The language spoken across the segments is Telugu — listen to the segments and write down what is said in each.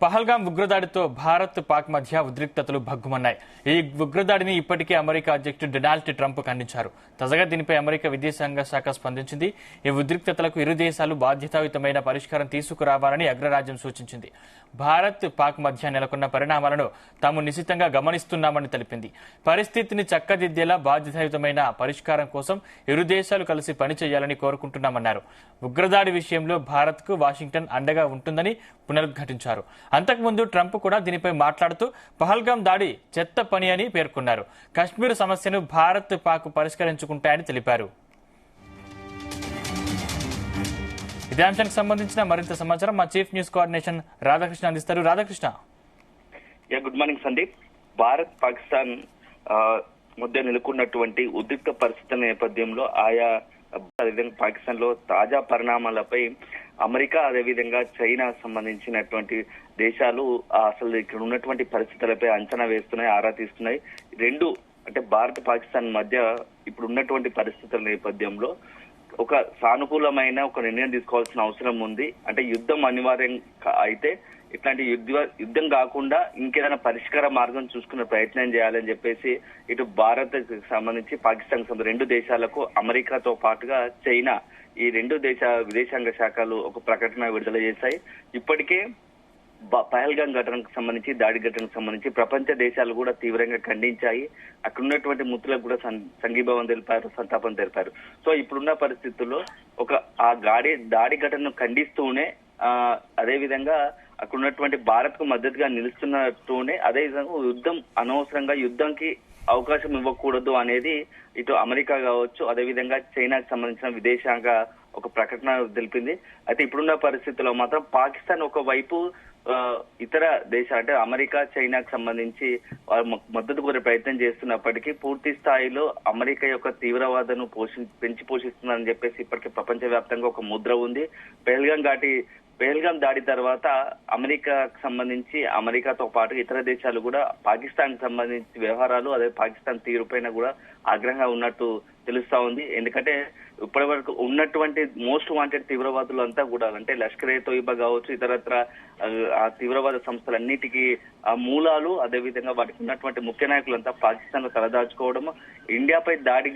పహల్గాం ఉగ్రదాడితో భారత్ పాక్ మధ్య ఉద్రిక్తతలు భగ్గుమన్నాయి. ఈ ఉగ్రదాడిని ఇప్పటికే అమెరికా అధ్యక్షుడు డొనాల్డ్ ట్రంప్ ఖండించారు. తాజాగా దీనిపై అమెరికా విదేశాంగ శాఖ స్పందించింది. ఈ ఉద్రిక్తతలకు ఇరు దేశాలు బాధ్యతాయుతమైన పరిష్కారం తీసుకురావాలని అగ్రరాజ్యం సూచించింది. భారత్ పాక్ మధ్య నెలకొన్న పరిణామాలను తాము నిశితంగా గమనిస్తున్నామని తెలిపింది. పరిస్థితిని చక్కదిద్దేలా బాధ్యతాయుతమైన పరిష్కారం కోసం ఇరు దేశాలు కలిసి పనిచేయాలని కోరుకుంటున్నామన్నారు. ఉగ్రదాడి విషయంలో భారత్కు వాషింగ్టన్ అండగా ఉంటుందని పునరుద్ఘాటించారు. అంతకుముందు ట్రంప్ కూడా దీనిపై మాట్లాడుతూ పహల్గాం దాడి చెత్త పని అని పేర్కొన్నారు. కశ్మీర్ సమస్యను భారత్ పాక్ పరిష్కరించుకుంటాయని తెలిపారు. ఇదే అంశానికి సంబంధించిన మరింత సమాచారం మా చీఫ్ న్యూస్ కోఆర్డినేషన్ రాధాకృష్ణ అందిస్తారు. రాధాకృష్ణ. Good morning Sandeep. భారత్ పాకిస్తాన్ మధ్య నెలకొన్నటువంటి ఉద్రిక్త పరిస్థితుల నేపథ్యంలో ఆయా అదేవిధంగా పాకిస్తాన్ లో తాజా పరిణామాలపై అమెరికా అదేవిధంగా చైనా సంబంధించినటువంటి దేశాలు అసలు ఇక్కడ ఉన్నటువంటి పరిస్థితులపై అంచనా వేస్తున్నాయి, ఆరా తీస్తున్నాయి. రెండు అంటే భారత్ పాకిస్తాన్ మధ్య ఇప్పుడు ఉన్నటువంటి పరిస్థితుల నేపథ్యంలో ఒక సానుకూలమైన ఒక నిర్ణయం తీసుకోవాల్సిన అవసరం ఉంది. అంటే యుద్ధం అనివార్యం అయితే ఇట్లాంటి యుద్ధం కాకుండా ఇంకేదైనా పరిష్కార మార్గం చూసుకునే ప్రయత్నం చేయాలని చెప్పేసి ఇటు భారత్ సంబంధించి పాకిస్తాన్ రెండు దేశాలకు అమెరికాతో పాటుగా చైనా ఈ రెండు విదేశాంగ శాఖలు ఒక ప్రకటన విడుదల చేశాయి. ఇప్పటికే పహల్గాం ఘటనకు సంబంధించి దాడి ఘటనకు సంబంధించి ప్రపంచ దేశాలు కూడా తీవ్రంగా ఖండించాయి. అక్కడ ఉన్నటువంటి మృతులకు కూడా సంఘీభావం తెలిపారు, సంతాపం తెలిపారు. సో ఇప్పుడున్న పరిస్థితుల్లో ఆ దాడి ఘటనను ఖండిస్తూనే అదేవిధంగా అక్కడ ఉన్నటువంటి భారత్ కు మద్దతుగా నిలుస్తున్నట్టునే అదేవిధంగా అనవసరంగా యుద్ధంకి అవకాశం ఇవ్వకూడదు అనేది ఇటు అమెరికా కావచ్చు, అదేవిధంగా చైనాకు సంబంధించిన విదేశాంగ ఒక ప్రకటన తెలిపింది. అయితే ఇప్పుడున్న పరిస్థితుల్లో మాత్రం పాకిస్తాన్ ఒకవైపు ఇతర దేశాలు అంటే అమెరికా చైనాకు సంబంధించి మద్దతు కోరే ప్రయత్నం చేస్తున్నప్పటికీ పూర్తి స్థాయిలో అమెరికా యొక్క తీవ్రవాదను పెంచి పోషిస్తుందని చెప్పేసి ఇప్పటికే ప్రపంచ వ్యాప్తంగా ఒక ముద్ర ఉంది. పెహల్గాం దాడి తర్వాత అమెరికాకు సంబంధించి అమెరికాతో పాటు ఇతర దేశాలు కూడా పాకిస్తాన్ కు సంబంధించి వ్యవహారాలు అదే పాకిస్తాన్ తీరుపైన కూడా ఆగ్రహంగా ఉన్నట్టు తెలుస్తా ఉంది. ఎందుకంటే ఇప్పటి వరకు ఉన్నటువంటి మోస్ట్ వాంటెడ్ తీవ్రవాదులు అంతా కూడా అంటే లష్కర్ ఏ తోయిబా కావచ్చు, ఇతరత్ర ఆ తీవ్రవాద సంస్థలన్నిటికీ ఆ మూలాలు అదేవిధంగా వాటికి ఉన్నటువంటి ముఖ్య నాయకులంతా పాకిస్తాన్ లో తలదాచుకోవడం, ఇండియాపై దాడి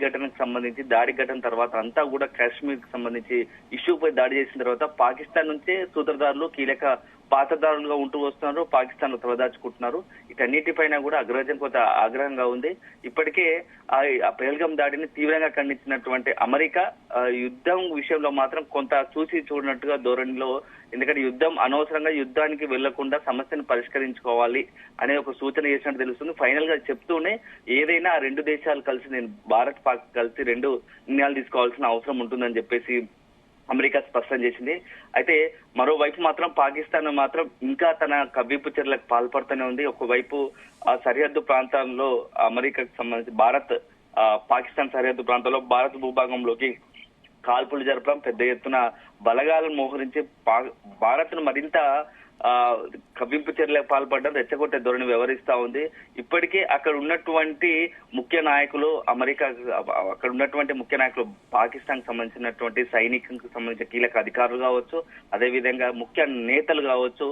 ఘటన తర్వాత అంతా కూడా కాశ్మీర్ కి సంబంధించి ఇష్యూపై దాడి చేసిన తర్వాత పాకిస్తాన్ నుంచే సూత్రధారులు కీలక పాత్రధారులుగా ఉంటూ వస్తున్నారు, పాకిస్తాన్ లో తలదాచుకుంటున్నారు. వీటన్నిటిపైన కూడా అగ్రరాజ్యం కొంత ఆగ్రహంగా ఉంది. ఇప్పటికే ఆ పహల్గాం దాడిని తీవ్రంగా ఖండించినటువంటి అమెరికా యుద్ధం విషయంలో మాత్రం కొంత చూసి చూడనట్టుగా ధోరణిలో, ఎందుకంటే అనవసరంగా యుద్ధానికి వెళ్లకుండా సమస్యను పరిష్కరించుకోవాలి అనే ఒక సూచన చేసినట్టు తెలుస్తుంది. ఫైనల్ గా చెప్తూనే ఏదైనా ఆ రెండు దేశాలు కలిసి భారత్ పాక్ కలిసి రెండు నిర్ణయాలు తీసుకోవాల్సిన అవసరం ఉంటుందని చెప్పేసి అమెరికా స్పష్టం చేసింది. అయితే మరోవైపు మాత్రం పాకిస్తాన్ మాత్రం ఇంకా తన కవ్వింపు చర్యలకు పాల్పడుతూనే ఉంది. ఒకవైపు ఆ సరిహద్దు ప్రాంతాల్లో అమెరికాకు సంబంధించి పాకిస్తాన్ సరిహద్దు ప్రాంతాల్లో భారత్ భూభాగంలోకి కాల్పులు జరపడం, పెద్ద ఎత్తున బలగాలను మోహరించి భారత్ ను మరింత కవ్వింపు చర్యలకు పాల్పడడం, రెచ్చగొట్టే ధోరణి వ్యవహరిస్తా ఉంది. ఇప్పటికే అక్కడ ఉన్నటువంటి ముఖ్య నాయకులు పాకిస్తాన్ కు సంబంధించినటువంటి సైనికులకు సంబంధించిన కీలక అధికారులు కావచ్చు, అదేవిధంగా ముఖ్య నేతలు కావచ్చు,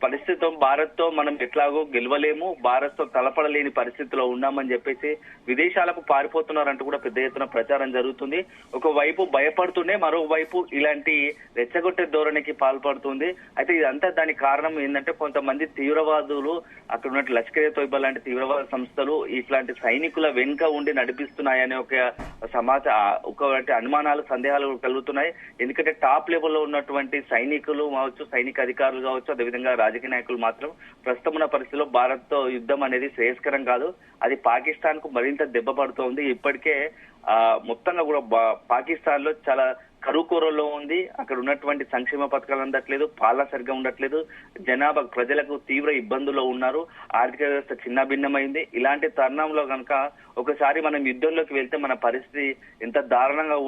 పరిస్థితితో భారత్ తో మనం ఎట్లాగో గెలవలేము, భారత్ తో తలపడలేని పరిస్థితిలో ఉన్నామని చెప్పేసి విదేశాలకు పారిపోతున్నారంటూ కూడా పెద్ద ఎత్తున ప్రచారం జరుగుతుంది. ఒకవైపు భయపడుతూనే మరోవైపు ఇలాంటి రెచ్చగొట్టే ధోరణికి పాల్పడుతుంది. అయితే ఇదంతా దానికి కారణం ఏంటంటే కొంతమంది తీవ్రవాదులు అక్కడ ఉన్న లష్కర్ ఏ తోయిబా లాంటి తీవ్రవాద సంస్థలు ఇట్లాంటి సైనికుల వెనుక ఉండి నడిపిస్తున్నాయనే ఒకటి అనుమానాలు, సందేహాలు కలుగుతున్నాయి. ఎందుకంటే టాప్ లెవెల్లో ఉన్నటువంటి సైనికులు కావచ్చు, సైనిక అధికారులు కావచ్చు, అదేవిధంగా రాజకీయ నాయకులు మాత్రం ప్రస్తుతం ఉన్న పరిస్థితిలో భారత్ తో యుద్ధం అనేది శ్రేయస్కరం కాదు, అది పాకిస్తాన్ కు మరింత దెబ్బ పడుతోంది. ఇప్పటికే మొత్తంగా కూడా పాకిస్తాన్ లో చాలా కరువుకోరలో ఉంది. అక్కడ ఉన్నటువంటి సంక్షేమ పథకాలు అందట్లేదు, పాలన సరిగ్గా ఉండట్లేదు, ప్రజలకు తీవ్ర ఇబ్బందుల్లో ఉన్నారు, ఆర్థిక వ్యవస్థ చిన్నభిన్నమైంది. ఇలాంటి తరుణంలో కనుక ఒకసారి మనం యుద్ధంలోకి వెళ్తే మన పరిస్థితి ఎంత దారుణంగా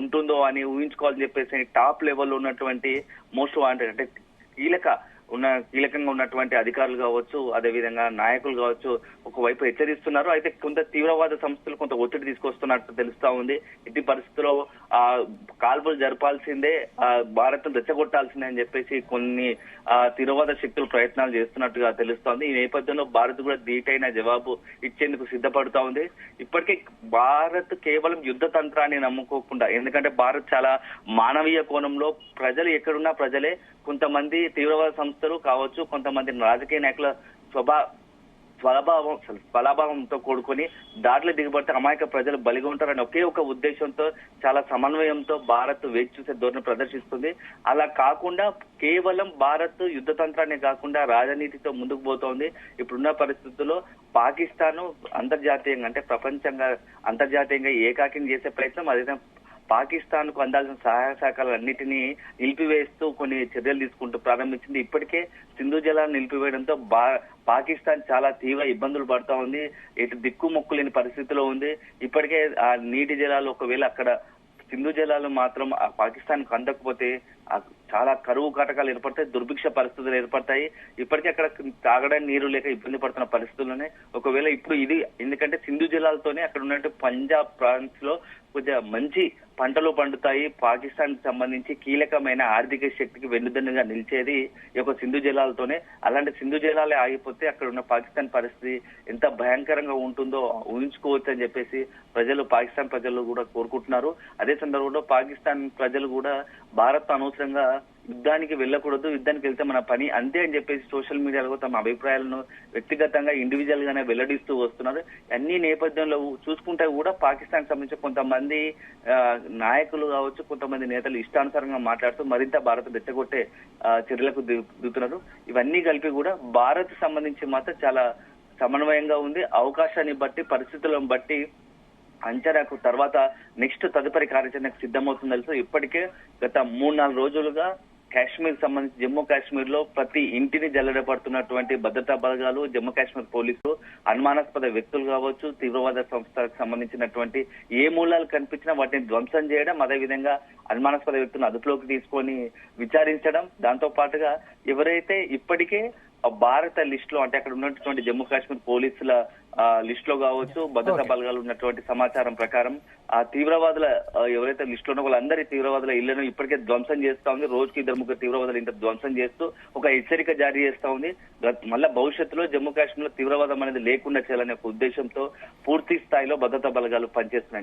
ఉంటుందో అని ఊహించుకోవాలని చెప్పేసి టాప్ లెవెల్లో ఉన్నటువంటి మోస్ట్ వాంటెడ్ అంటే కీలక కీలకంగా ఉన్నటువంటి అధికారులు కావచ్చు, అదేవిధంగా నాయకులు కావచ్చు ఒకవైపు హెచ్చరిస్తున్నారు. అయితే కొంత తీవ్రవాద సంస్థలు కొంత ఒత్తిడి తీసుకొస్తున్నట్టు తెలుస్తా ఉంది. ఇట్టి పరిస్థితుల్లో కాల్పులు జరపాల్సిందే, భారత్ రెచ్చగొట్టాల్సిందే అని చెప్పేసి కొన్ని తీవ్రవాద శక్తులు ప్రయత్నాలు చేస్తున్నట్టుగా తెలుస్తోంది. ఈ నేపథ్యంలో భారత్ కూడా ధీటైన జవాబు ఇచ్చేందుకు సిద్ధపడుతా ఉంది. ఇప్పటికే భారత్ కేవలం యుద్ధ తంత్రాన్ని నమ్ముకోకుండా, ఎందుకంటే భారత్ చాలా మానవీయ కోణంలో ప్రజలు ఎక్కడున్నా ప్రజలే, కొంతమంది తీవ్రవాద సంస్థలు కావచ్చు, కొంతమంది రాజకీయ నాయకుల స్వలాభావంతో కూడుకొని దాడులు దిగబడితే అమాయక ప్రజలు బలిగా ఉంటారని ఒకే ఒక ఉద్దేశంతో చాలా సమన్వయంతో భారత్ వేచి చూసే ధోరణి ప్రదర్శిస్తుంది. అలా కాకుండా కేవలం భారత్ యుద్ధ తంత్రాన్ని కాకుండా రాజనీతితో ముందుకు పోతోంది. ఇప్పుడున్న పరిస్థితుల్లో పాకిస్తాన్ అంతర్జాతీయంగా అంటే అంతర్జాతీయంగా ఏకాకిని చేసే ప్రయత్నం, అదే పాకిస్తాన్ కు అందాల్సిన సహాయ సహకారాలన్నింటినీ నిలిపివేస్తూ కొన్ని చర్యలు తీసుకుంటూ ప్రారంభించింది. ఇప్పటికే సింధు జలాలను నిలిపివేయడంతో పాకిస్తాన్ చాలా తీవ్ర ఇబ్బందులు పడతా ఉంది. ఇటు దిక్కుమొక్కు లేని పరిస్థితిలో ఉంది. ఇప్పటికే ఆ నీటి జలాలు ఒకవేళ అక్కడ సింధు జలాలు మాత్రం ఆ పాకిస్తాన్ కు అందకపోతే చాలా కరువు కాటకాలు ఏర్పడతాయి, దుర్భిక్ష పరిస్థితులు ఏర్పడతాయి. ఇప్పటికే అక్కడ తాగడానికి నీరు లేక ఇబ్బంది పడుతున్న పరిస్థితుల్లోనే ఒకవేళ ఇప్పుడు ఇది, ఎందుకంటే సింధు జలాలతోనే అక్కడ ఉన్నట్టు పంజాబ్ ప్రాంత్ లో కొంచెం మంచి పంటలు పండుతాయి. పాకిస్తాన్ కి సంబంధించి కీలకమైన ఆర్థిక శక్తికి వెన్నుదన్నుగా నిలిచేది ఈ యొక్క సింధు జలాలతోనే. అలాంటి సింధు జలాలే ఆగిపోతే అక్కడ ఉన్న పాకిస్తాన్ పరిస్థితి ఎంత భయంకరంగా ఉంటుందో ఊహించుకోవచ్చు అని చెప్పేసి పాకిస్తాన్ ప్రజలు కూడా కోరుకుంటున్నారు. అదే సందర్భంలో పాకిస్తాన్ ప్రజలు కూడా భారత్ అనవసరంగా యుద్ధానికి వెళ్ళకూడదు, యుద్ధానికి వెళ్తే మన పని అంతే అని చెప్పేసి సోషల్ మీడియాలో తమ అభిప్రాయాలను వ్యక్తిగతంగా ఇండివిజువల్ గానే వెల్లడిస్తూ వస్తున్నారు. అన్ని నేపథ్యంలో చూసుకుంటే కూడా పాకిస్తాన్ సంబంధించిన కొంతమంది నాయకులు కావచ్చు, కొంతమంది నేతలు ఇష్టానుసారంగా మాట్లాడుతూ మరింత భారత్ రెచ్చగొట్టే చర్యలకు దిగుతున్నారు. ఇవన్నీ కలిపి కూడా భారత్ సంబంధించి మాత్రం చాలా సమన్వయంగా ఉంది. అవకాశాన్ని బట్టి, పరిస్థితులను బట్టి అంచనాకు తర్వాత నెక్స్ట్ తదుపరి కార్యాచరణకు సిద్ధమవుతుంది. తెలుసు ఇప్పటికే గత 3-4 రోజులుగా కాశ్మీర్ సంబంధించి జమ్మూ కాశ్మీర్ లో ప్రతి ఇంటిని జల్లెడపడుతున్నటువంటి భద్రతా బలగాలు, జమ్మూ కాశ్మీర్ పోలీసులు అనుమానాస్పద వ్యక్తులు కావచ్చు, తీవ్రవాద సంస్థలకు సంబంధించినటువంటి ఏ మూలాలు కనిపించినా వాటిని ధ్వంసం చేయడం, అదేవిధంగా అనుమానాస్పద వ్యక్తులను అదుపులోకి తీసుకొని విచారించడం, దాంతో పాటుగా ఎవరైతే ఇప్పటికే భారత లిస్ట్ లో అంటే అక్కడ ఉన్నటువంటి జమ్మూ కాశ్మీర్ పోలీసుల లిస్ట్ లో కావచ్చు, భద్రతా బలగాలు ఉన్నటువంటి సమాచారం ప్రకారం ఆ తీవ్రవాదుల ఎవరైతే లిస్ట్ లో ఉన్న వాళ్ళందరి తీవ్రవాదుల ఇళ్లను ఇప్పటికే ధ్వంసం చేస్తా ఉంది. రోజుకి 2-3 తీవ్రవాదులు ఇంత ధ్వంసం చేస్తూ ఒక హెచ్చరిక జారీ చేస్తా ఉంది. మళ్ళా భవిష్యత్తులో జమ్మూ కాశ్మీర్ లో తీవ్రవాదం అనేది లేకుండా చేయాలనే ఒక ఉద్దేశంతో పూర్తి స్థాయిలో భద్రతా బలగాలు పనిచేస్తున్నాయి.